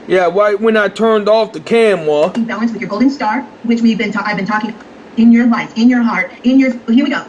Yeah, right when I turned off the camera. Balance with your golden star, which I've been talking in your life, in your heart, in your. Here we go.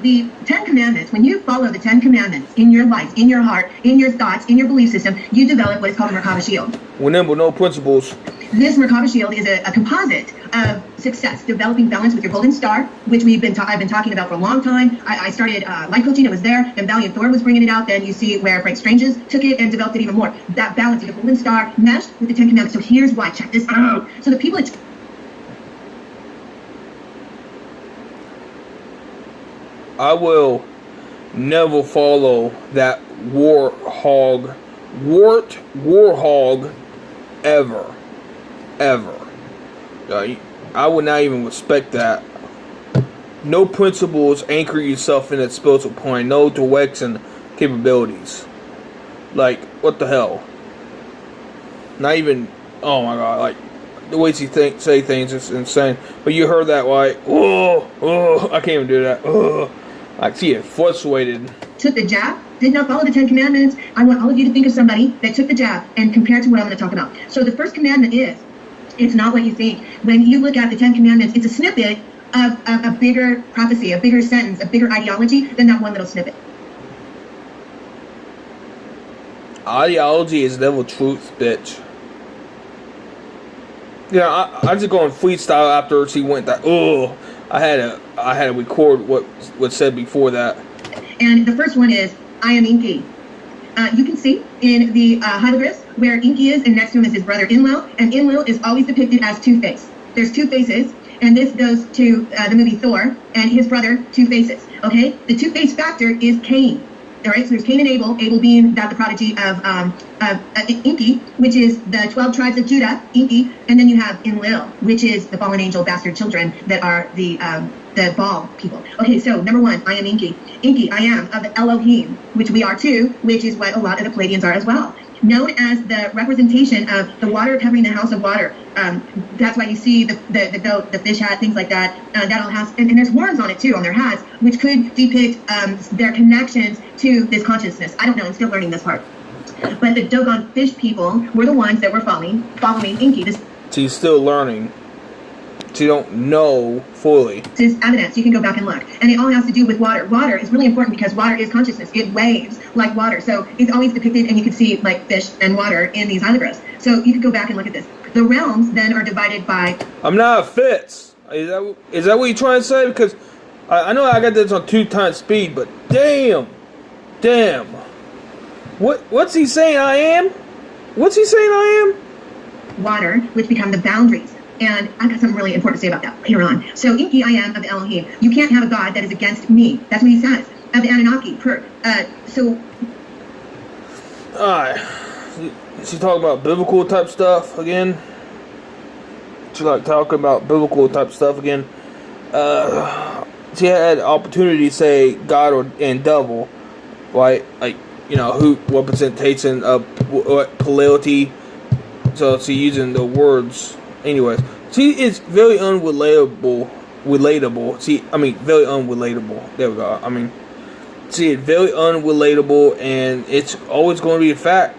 The 10 Commandments. When you follow the 10 Commandments in your life, in your heart, in your thoughts, in your belief system, you develop what is called a Merkaba shield. Remember, no principles. This Merkaba shield is a composite of success, developing balance with your golden star, which I've been talking about for a long time. I started life coaching; it was there. Then Valiant Thor was bringing it out. Then you see where Frank Strange's took it and developed it even more. That balance of your golden star meshed with the 10 Commandments. So here's why. Check this out. So the people that I will never follow that warhog ever. I would not even respect that. No principles, anchor yourself in that spiritual point. No direction, capabilities. Like, what the hell? Not even, oh my god, like, the way she say things is insane. But you heard that, right? Oh, I can't even do that. Oh. I see it frustrated. Took the jab, did not follow the 10 Commandments. I want all of you to think of somebody that took the jab and compare it to what I'm going to talk about. So the first commandment is, it's not what you think. When you look at the 10 Commandments, it's a snippet of a bigger prophecy, a bigger sentence, a bigger ideology than that one little snippet. Ideology is never truth, bitch. Yeah, I just go on freestyle after she went that. Oh, I had to record what said before that. And the first one is, I am Inky. You can see in the hieroglyphs where Inky is, and next to him is his brother Enlil, and Enlil is always depicted as two-faced. There's two faces, and this goes to the movie Thor, and his brother, two faces, okay? The two-faced factor is Cain, all right? So there's Cain and Abel, Abel being the prodigy of Inky, which is the 12 tribes of Judah, Inky, and then you have Enlil, which is the fallen angel bastard children that are the Baal people. Okay, so number one, I am Inky. Inky, I am of the Elohim, which we are too, which is what a lot of the Palladians are as well. Known as the representation of the water covering the house of water. That's why you see the goat, the fish hat, things like that. That'll have, and there's horns on it too, on their hats, which could depict their connections to this consciousness. I don't know, I'm still learning this part. But the Dogon fish people were the ones that were following Inky. She's still learning. She don't know fully. This is evidence. You can go back and look. And it all has to do with water. Water is really important because water is consciousness. It waves like water. So it's always depicted, and you can see like fish and water in these hieroglyphs. So you can go back and look at this. The realms then are divided by... I'm not a Fitz. Is that what you're trying to say? Because I know I got this on 2 times speed, but damn. What's he saying I am? What's he saying I am? Water, which become the boundaries. And I've got something really important to say about that later on. So, Inky, I am of the Elohim. You can't have a God that is against me. That's what he says. Of the Anunnaki. Alright. She talking about biblical type stuff again. She like talking about biblical type stuff again. She had the opportunity to say God and devil. Right? Like, you know, who representation of what polarity. So she's using the words. Anyways, she is very unrelatable. Very unrelatable. There we go. She is very unrelatable, and it's always going to be a fact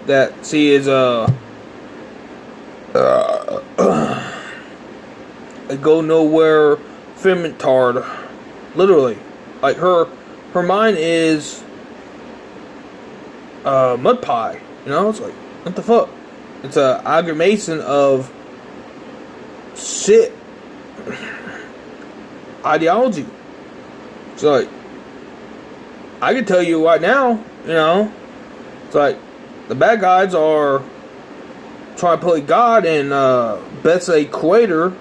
that she is a go nowhere femitard. Literally, like her mind is mud pie. You know, it's like, what the fuck? It's a aggravation of shit ideology. It's like, I can tell you right now, you know, it's like the bad guys are trying to play God and Beth's a creator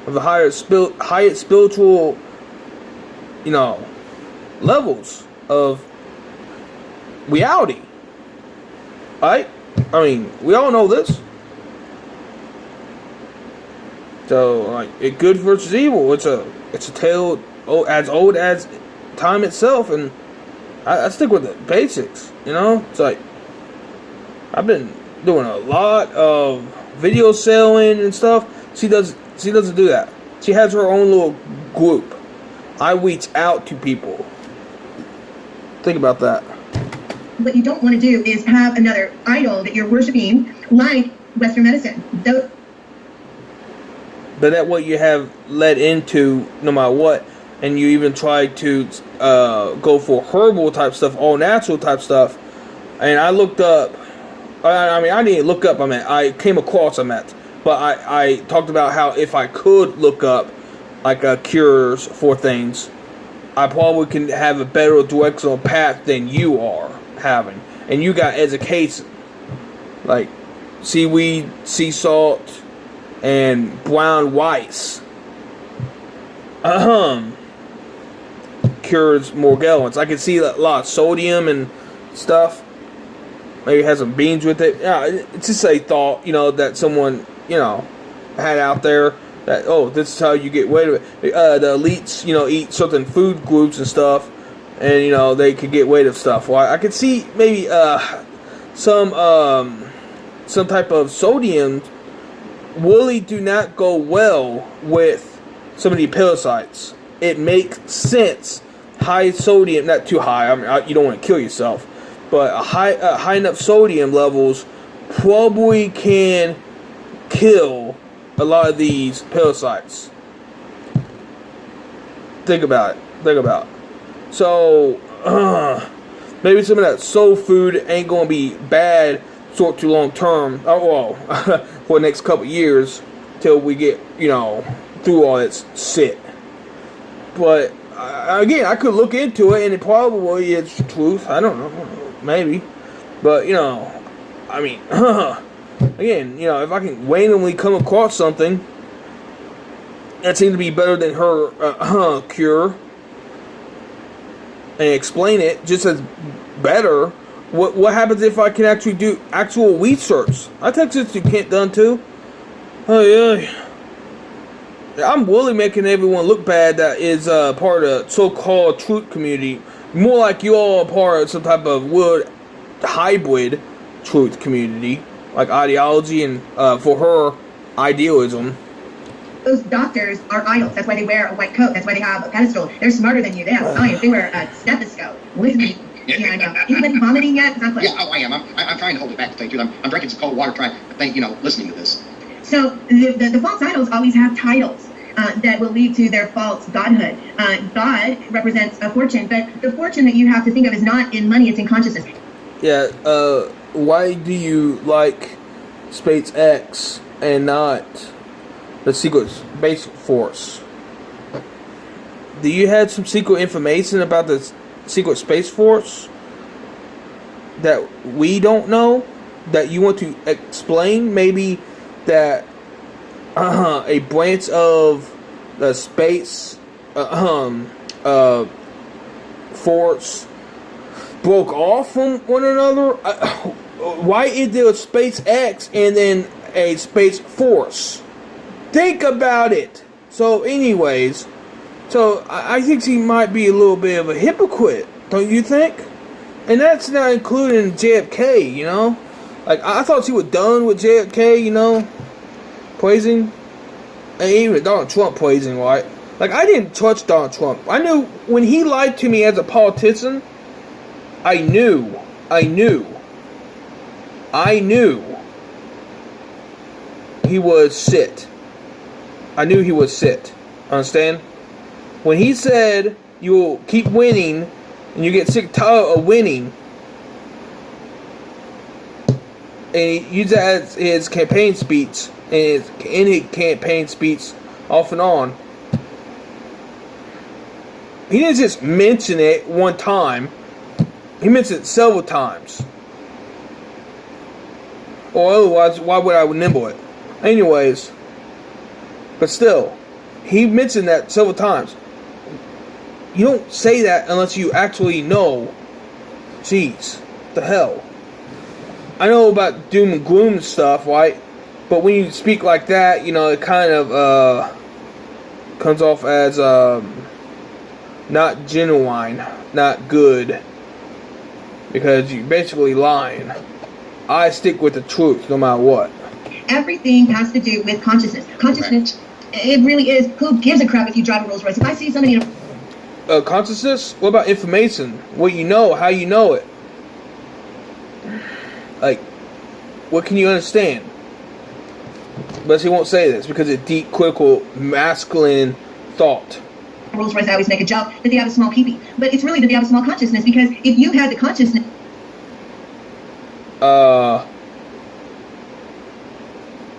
of the highest spiritual, you know, levels of reality. Right? We all know this. So, like, it good versus evil. It's a tale as old as time itself, and I stick with the basics. You know, it's like I've been doing a lot of video selling and stuff. She doesn't do that. She has her own little group. I reach out to people. Think about that. what you don't want to do is have another idol that you're worshiping like Western medicine. But that's what you have led into no matter what. And you even tried to go for herbal type stuff, all natural type stuff. And I looked up, I mean, I didn't look up, I came across, but I talked about how if I could look up, like, cures for things, I probably can have a better directional path than you are having. And you got education, like seaweed, sea salt, and brown rice. Cures Morgellons. I can see a lot of sodium and stuff. Maybe has some beans with it. Yeah, it's just a thought, that someone, had out there that, oh, this is how you get rid of it. The elites, eat certain food groups and stuff, and, they could get rid of stuff. Well, I could see maybe some type of sodium really do not go well with some of the parasites. It makes sense. High sodium, not too high. I mean, you don't want to kill yourself, but high enough sodium levels probably can kill a lot of these parasites. Think about it. So maybe some of that soul food ain't gonna be bad short to long term. Oh well, for the next couple years till we get through all this shit. But again, I could look into it, and it probably is truth. I don't know, maybe. But I mean, again, if I can randomly come across something that seemed to be better than her cure, and explain it just as better, what happens if I can actually do actual research? I texted to Kent Dunn too. Oh yeah. I'm really making everyone look bad that is part of the so-called truth community. More like you all are part of some type of weird hybrid truth community, like ideology and for her idealism. Those doctors are idols. That's why they wear a white coat. That's why they have a pedestal. They're smarter than you. They have science. They wear a stethoscope. Listen to me. Yeah, I know. You been vomiting yet? It's not close. Yeah, I am. I'm trying to hold it back to tell you the truth. I'm drinking some cold water, listening to this. So the false idols always have titles. That will lead to their false godhood. God represents a fortune, but the fortune that you have to think of is not in money, it's in consciousness. Yeah, why do you like SpaceX and not the Secret Space Force? Do you have some secret information about the Secret Space Force that we don't know, that you want to explain? Maybe that a branch of the space force broke off from one another. Why is there a SpaceX and then a Space Force? Think about it. So anyways, I think she might be a little bit of a hypocrite, don't you think? And that's not including JFK, Like, I thought she was done with JFK, praising, and even Donald Trump praising, right? Like, I didn't touch Donald Trump. I knew when he lied to me as a politician, I knew he was shit. I knew he was shit. Understand? When he said you'll keep winning and you get sick and tired of winning, and he used that as his campaign speech, and his campaign speech off and on. He didn't just mention it one time. He mentioned it several times. Or otherwise, why would I nimble it? Anyways, but still, he mentioned that several times. You don't say that unless you actually know. Jeez, the hell. I know about doom and gloom stuff, right? But when you speak like that, it kind of comes off as not genuine, not good, because you're basically lying. I stick with the truth no matter what. Everything has to do with consciousness. Consciousness, it really is. Who gives a crap if you drive a Rolls Royce? If I see somebody in consciousness? What about information? What you know, how you know it. what can you understand? But she won't say this because it's deep, critical, masculine thought. Rolls Royce, I always make a joke that they have a small pee-pee. But it's really that they have a small consciousness, because if you had the consciousness...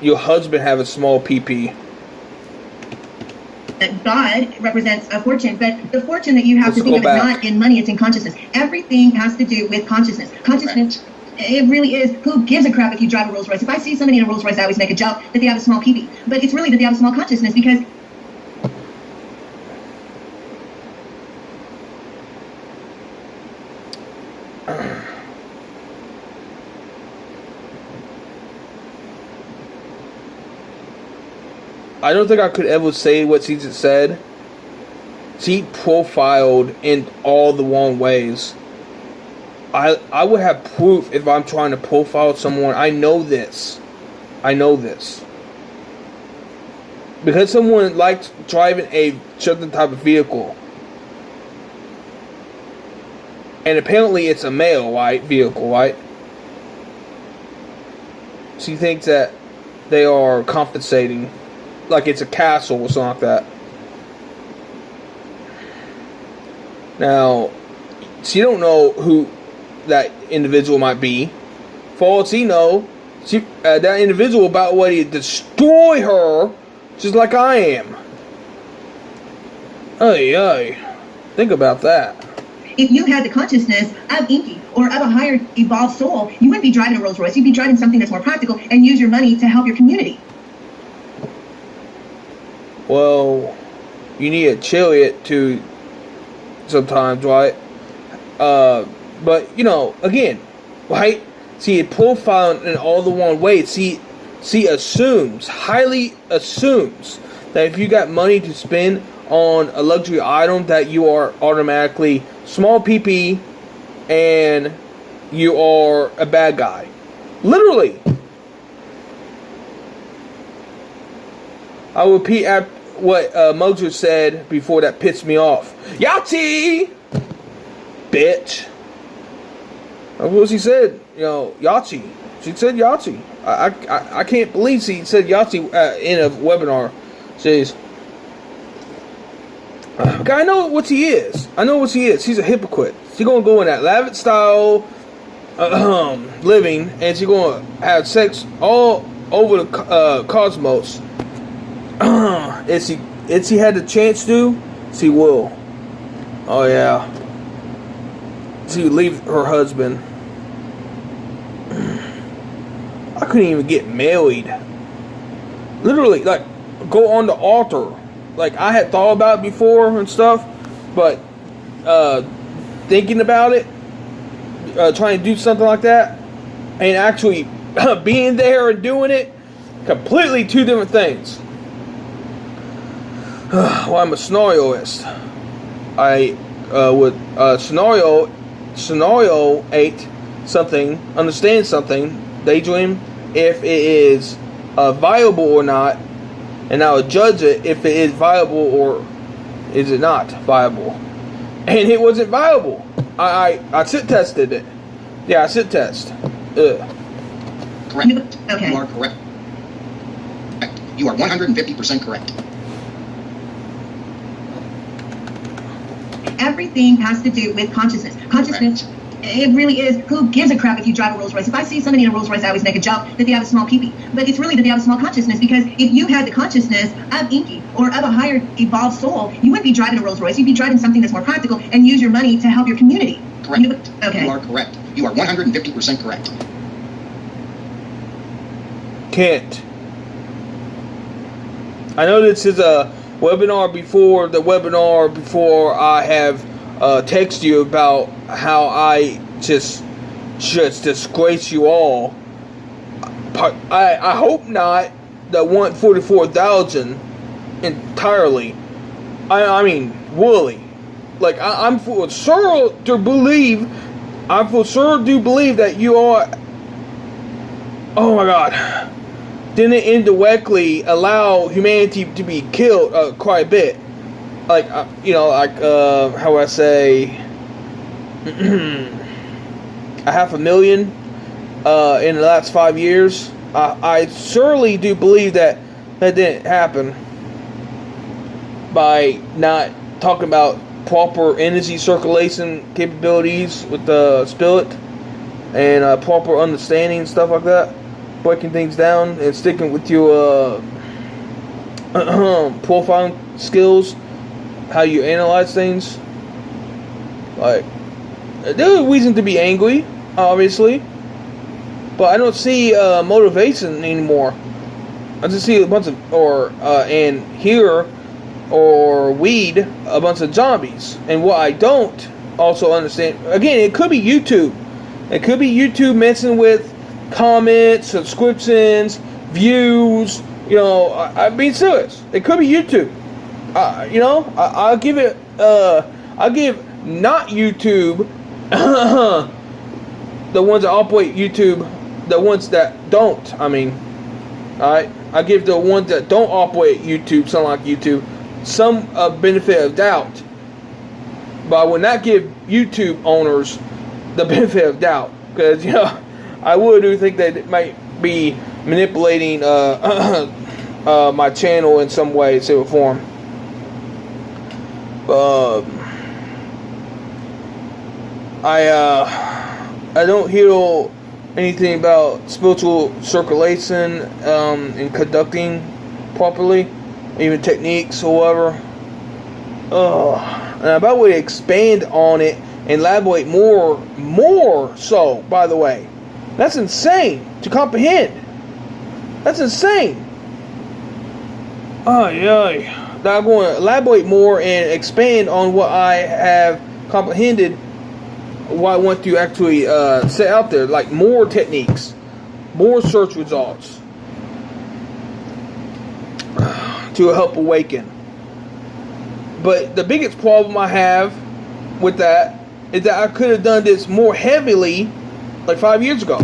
Your husband have a small pee-pee. God represents a fortune, but the fortune that you have Let's to think of go is back. not in money, it's in consciousness. Everything has to do with consciousness. Consciousness, it really is, who gives a crap if you drive a Rolls Royce? If I see somebody in a Rolls Royce, I always make a joke that they have a small pee-pee. But it's really that they have a small consciousness, because I don't think I could ever say what she just said. She profiled in all the wrong ways. I would have proof if I'm trying to profile someone. I know this. Because someone likes driving a certain type of vehicle. And apparently it's a male, right? Vehicle, right? She thinks that they are compensating. Like it's a castle or something like that. Now, she don't know who that individual might be. For all she know, that individual about ready to destroy her, just like I am. Hey, think about that. if you had the consciousness of Inky or of a higher evolved soul, you wouldn't be driving a Rolls Royce. You'd be driving something that's more practical and use your money to help your community. Well, you need a chariot to sometimes, right? But, again, right? See, it profiled in all the wrong ways. See, highly assumes that if you got money to spend on a luxury item that you are automatically small PP and you are a bad guy. Literally. I will repeat what Mugzzi said before that pissed me off. Yahtzee! Bitch. That's what she said. Yahtzee. She said Yahtzee. I can't believe she said Yahtzee in a webinar. Jeez. I know what she is. She's a hypocrite. She's gonna go in that lavish style living, and she's gonna have sex all over the cosmos. If she had the chance to, she will. Oh yeah. She would leave her husband. I couldn't even get married. Literally, like, go on the altar. Like, I had thought about it before and stuff, but thinking about it, trying to do something like that, and actually being there and doing it, completely two different things. Well, I'm a scenarioist. I would scenario-ate something, understand something, daydream, if it is viable or not, and I would judge it if it is viable or is it not viable. And it wasn't viable. I sit tested it. Yeah, I sit test. Correct. Okay. You are correct. You are 150% correct. Everything has to do with consciousness. Consciousness, it really is, who gives a crap if you drive a Rolls Royce? If I see somebody in a Rolls Royce, I always make a joke that they have a small pee-pee. But it's really that they have a small consciousness, because if you had the consciousness of Inky or of a higher evolved soul, you wouldn't be driving a Rolls Royce. You'd be driving something that's more practical and use your money to help your community. Correct. Okay. You are correct. You are 150% correct. Can't. I know this is a webinar before the webinar before I have texted you about how I just disgrace you all. I hope not the 144,000 entirely. I mean, really. Like, I'm for sure do believe that you are. Oh my God. Didn't indirectly allow humanity to be killed quite a bit. Like, how would I say, 500,000 in the last 5 years. I surely do believe that didn't happen by not talking about proper energy circulation capabilities with the spirit and proper understanding and stuff like that, breaking things down and sticking with your profiling skills, how you analyze things. Like, there's a reason to be angry, obviously, but I don't see motivation anymore. I just see a bunch of, and hear or weed a bunch of zombies. And what I don't also understand, again, it could be YouTube. It could be YouTube messing with comments, subscriptions, views. You know, I'm being serious. It could be YouTube. You know, I'll give it. I'll give not YouTube. The ones that operate YouTube, the ones that don't. I mean, all right. I give the ones that don't operate YouTube, something like YouTube, some benefit of doubt. But I would not give YouTube owners the benefit of doubt, because I would do think that it might be manipulating my channel in some way, shape, or form. I don't hear anything about spiritual circulation and conducting properly, even techniques or whatever. And I about would expand on it and elaborate more so, by the way. That's insane to comprehend. That's insane. I'm going to elaborate more and expand on what I have comprehended, what I want to actually set out there, like more techniques, more search results to help awaken. But the biggest problem I have with that is that I could have done this more heavily like 5 years ago,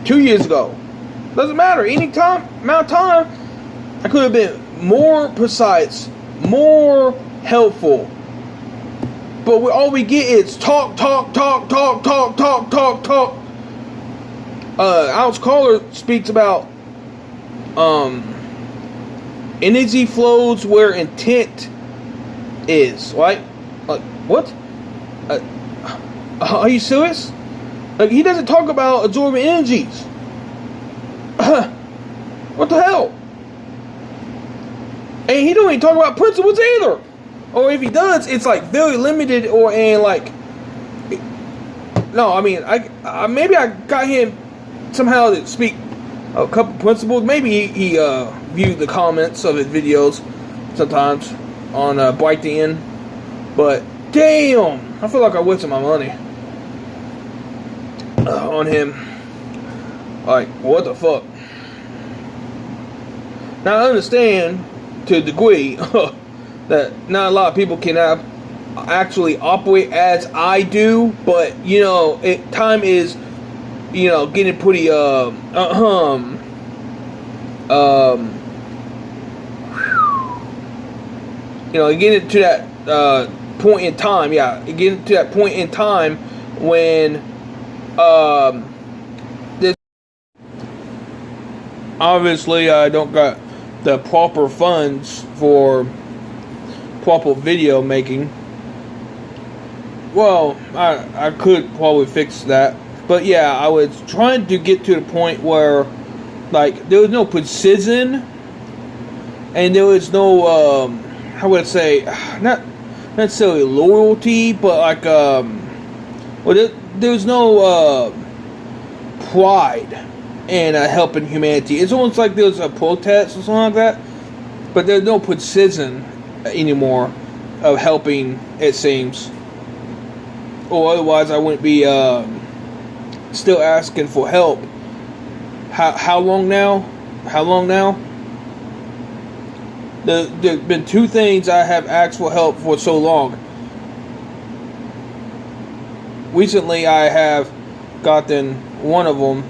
2 years ago. Doesn't matter. Any amount of time, I could have been more precise, more helpful. But all we get is talk. Alex Collier speaks about energy flows where intent is, right? Like, what? Are you serious? Like, he doesn't talk about absorbing energies. What the hell? And he don't even talk about principles either. Or if he does, it's like very limited no, I mean, I maybe I got him somehow to speak a couple principles. Maybe he viewed the comments of his videos sometimes on ByteIn. But damn, I feel like I wasted my money on him. Like, what the fuck? Now I understand to a degree that not a lot of people can actually operate as I do, but time is getting pretty getting to that point in time. Getting to that point in time when this, obviously I don't got the proper funds for proper video making. Well, I could probably fix that, but yeah, I was trying to get to the point where, like, there was no precision, and there was no how would I say, not necessarily loyalty, but like there's no pride in helping humanity. It's almost like there's a protest or something like that, but there's no precision anymore of helping, it seems. Or otherwise I wouldn't be still asking for help. How long now? There's been two things I have asked for help for so long. Recently I have gotten one of them,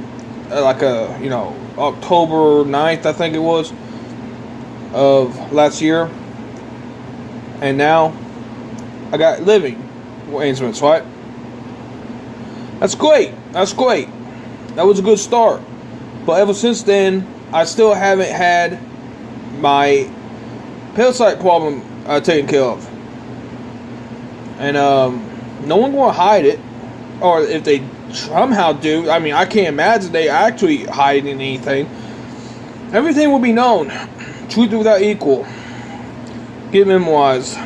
October 9th, I think it was, of last year. And now I got living arrangements, right? That's great. That's great. That was a good start. But ever since then, I still haven't had my parasite problem taken care of. And no one will hide it. Or if they somehow do, I mean, I can't imagine they actually hiding anything. Everything will be known. Truth without equal. Get memorized.